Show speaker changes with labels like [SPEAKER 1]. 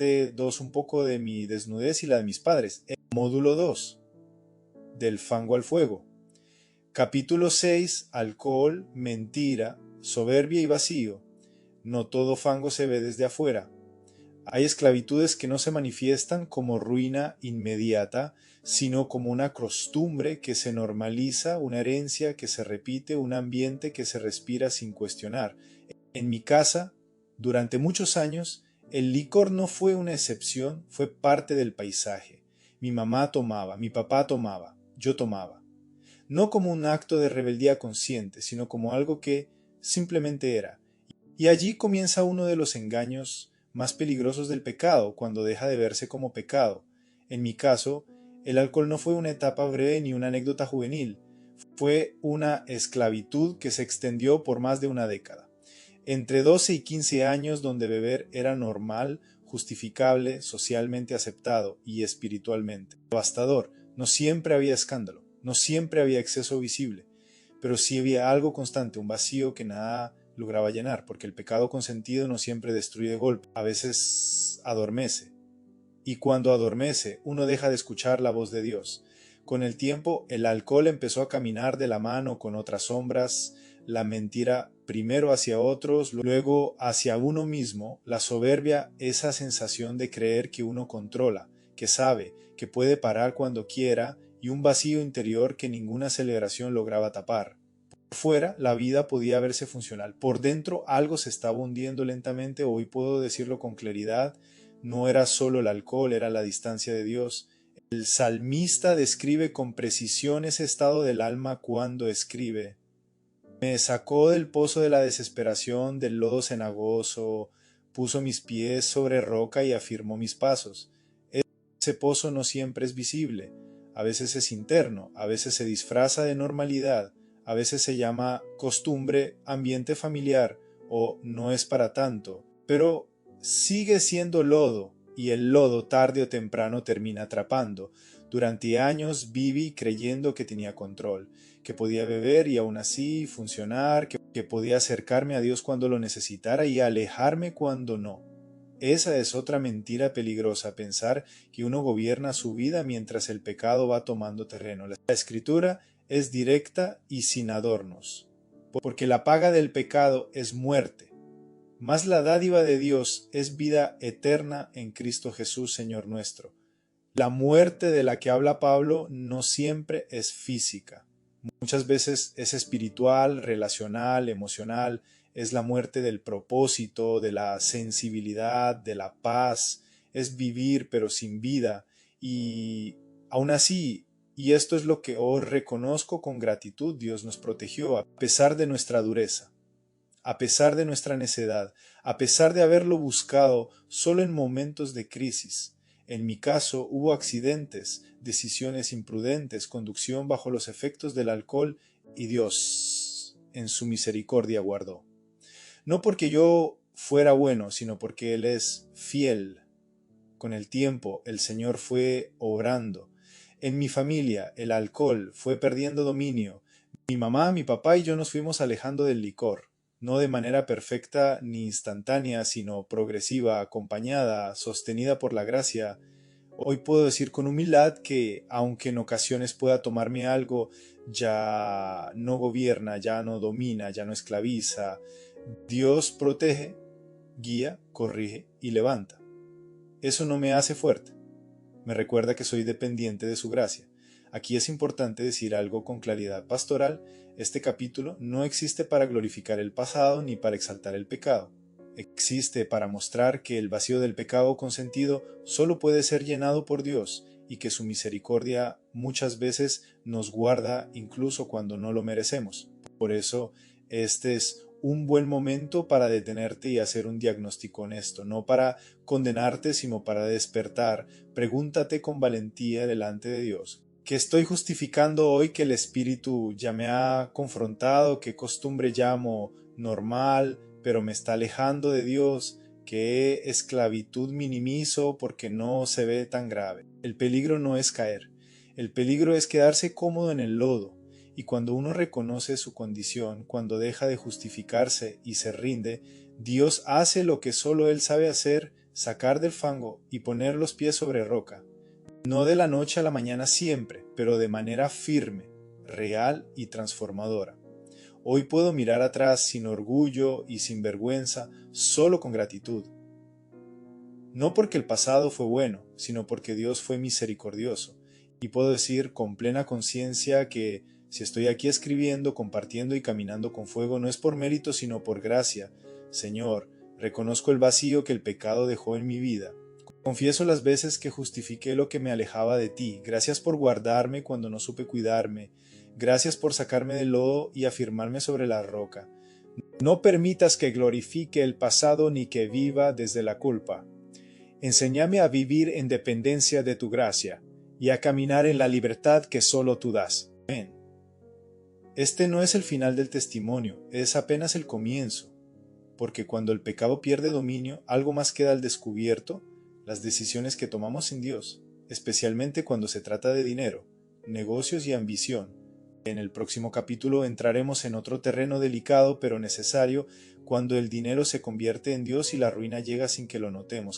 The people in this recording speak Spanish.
[SPEAKER 1] parte 2 un poco de mi desnudez y la de mis padres. El módulo 2, del fango al fuego. Capítulo 6, alcohol, mentira, soberbia y vacío. No todo fango se ve desde afuera. Hay esclavitudes que no se manifiestan como ruina inmediata, sino como una costumbre que se normaliza, una herencia que se repite, un ambiente que se respira sin cuestionar. En mi casa, durante muchos años, el licor no fue una excepción, fue parte del paisaje. Mi mamá tomaba, mi papá tomaba, yo tomaba. No como un acto de rebeldía consciente, sino como algo que simplemente era. Y allí comienza uno de los engaños más peligrosos del pecado, cuando deja de verse como pecado. En mi caso, el alcohol no fue una etapa breve ni una anécdota juvenil, fue una esclavitud que se extendió por más de una década. Entre 12 y 15 años, donde beber era normal, justificable, socialmente aceptado y espiritualmente devastador. No siempre había escándalo, no siempre había exceso visible, pero sí había algo constante, un vacío que nada lograba llenar, porque el pecado consentido no siempre destruye de golpe, a veces adormece. Y cuando adormece, uno deja de escuchar la voz de Dios. Con el tiempo, el alcohol empezó a caminar de la mano con otras sombras, la mentira primero hacia otros, luego hacia uno mismo, la soberbia, esa sensación de creer que uno controla, que sabe, que puede parar cuando quiera, y un vacío interior que ninguna celebración lograba tapar. Por fuera, la vida podía verse funcional. Por dentro, algo se estaba hundiendo lentamente. Hoy puedo decirlo con claridad. No era solo el alcohol, era la distancia de Dios. El salmista describe con precisión ese estado del alma cuando escribe: me sacó del pozo de la desesperación, del lodo cenagoso, puso mis pies sobre roca y afirmó mis pasos. Ese pozo no siempre es visible, a veces es interno, a veces se disfraza de normalidad, a veces se llama costumbre, ambiente familiar o no es para tanto, pero sigue siendo lodo y el lodo tarde o temprano termina atrapando. Durante años viví creyendo que tenía control, que podía beber y aún así funcionar, que podía acercarme a Dios cuando lo necesitara y alejarme cuando no. Esa es otra mentira peligrosa, pensar que uno gobierna su vida mientras el pecado va tomando terreno. La Escritura es directa y sin adornos, porque la paga del pecado es muerte, mas la dádiva de Dios es vida eterna en Cristo Jesús, Señor nuestro. La muerte de la que habla Pablo no siempre es física. Muchas veces es espiritual, relacional, emocional, es la muerte del propósito, de la sensibilidad, de la paz, es vivir pero sin vida. Y aún así, y esto es lo que hoy reconozco con gratitud, Dios nos protegió a pesar de nuestra dureza, a pesar de nuestra necedad, a pesar de haberlo buscado solo en momentos de crisis. En mi caso hubo accidentes, decisiones imprudentes, conducción bajo los efectos del alcohol y Dios en su misericordia guardó. No porque yo fuera bueno, sino porque Él es fiel. Con el tiempo el Señor fue obrando. En mi familia el alcohol fue perdiendo dominio. Mi mamá, mi papá y yo nos fuimos alejando del licor, no de manera perfecta ni instantánea, sino progresiva, acompañada, sostenida por la gracia. Hoy puedo decir con humildad que, aunque en ocasiones pueda tomarme algo, ya no gobierna, ya no domina, ya no esclaviza. Dios protege, guía, corrige y levanta. Eso no me hace fuerte. Me recuerda que soy dependiente de su gracia. Aquí es importante decir algo con claridad pastoral. Este capítulo no existe para glorificar el pasado ni para exaltar el pecado. Existe para mostrar que el vacío del pecado consentido solo puede ser llenado por Dios y que su misericordia muchas veces nos guarda incluso cuando no lo merecemos. Por eso, este es un buen momento para detenerte y hacer un diagnóstico honesto, no para condenarte, sino para despertar. Pregúntate con valentía delante de Dios: ¿qué estoy justificando hoy que el Espíritu ya me ha confrontado? ¿Qué costumbre llamo normal, pero me está alejando de Dios? ¿Qué esclavitud minimizo porque no se ve tan grave? El peligro no es caer, el peligro es quedarse cómodo en el lodo. Y cuando uno reconoce su condición, cuando deja de justificarse y se rinde, Dios hace lo que solo Él sabe hacer, sacar del fango y poner los pies sobre roca, no de la noche a la mañana siempre, pero de manera firme, real y transformadora. Hoy puedo mirar atrás sin orgullo y sin vergüenza, solo con gratitud. No porque el pasado fue bueno, sino porque Dios fue misericordioso. Y puedo decir con plena conciencia que si estoy aquí escribiendo, compartiendo y caminando con fuego, no es por mérito, sino por gracia. Señor, reconozco el vacío que el pecado dejó en mi vida. Confieso las veces que justifiqué lo que me alejaba de ti. Gracias por guardarme cuando no supe cuidarme. Gracias por sacarme del lodo y afirmarme sobre la roca. No permitas que glorifique el pasado ni que viva desde la culpa. Enséñame a vivir en dependencia de tu gracia y a caminar en la libertad que solo tú das. Amén. Este no es el final del testimonio, es apenas el comienzo, porque cuando el pecado pierde dominio, algo más queda al descubierto, las decisiones que tomamos sin Dios, especialmente cuando se trata de dinero, negocios y ambición. En el próximo capítulo entraremos en otro terreno delicado pero necesario cuando el dinero se convierte en Dios y la ruina llega sin que lo notemos.